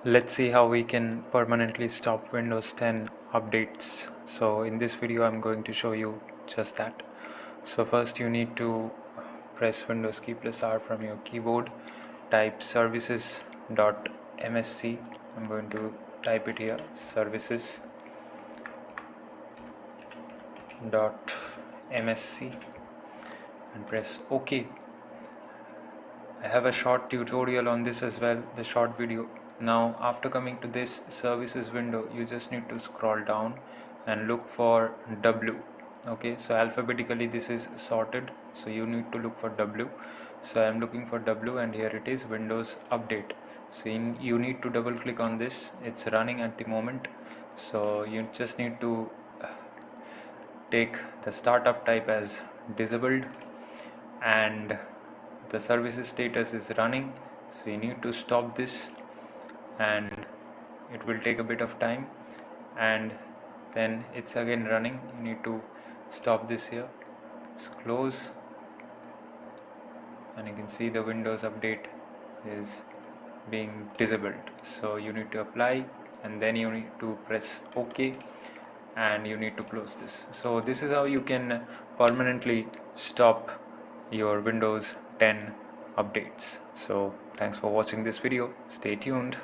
Let's see how we can permanently stop Windows 10 updates. So in this video I'm going to show you just that. So first you need to press Windows key plus R from your keyboard, type services.msc. I'm going to type it here, services.msc, and press OK. I have a short tutorial on this as well, the short video. Now after coming to this services window, you just need to scroll down and look for W. Okay, so alphabetically this is sorted, so you need to look for W. So I am looking for W, and here it is, Windows Update. So you need to double click on this. It's running at the moment, so you just need to take the startup type as disabled, and the services status is running, so you need to stop this, and it will take a bit of time, and then it's again running. You need to stop this here, close, and you can see the Windows Update is being disabled. So you need to apply, and then you need to press OK, and you need to close this. So this is how you can permanently stop your Windows 10 updates. So thanks for watching this video. Stay tuned.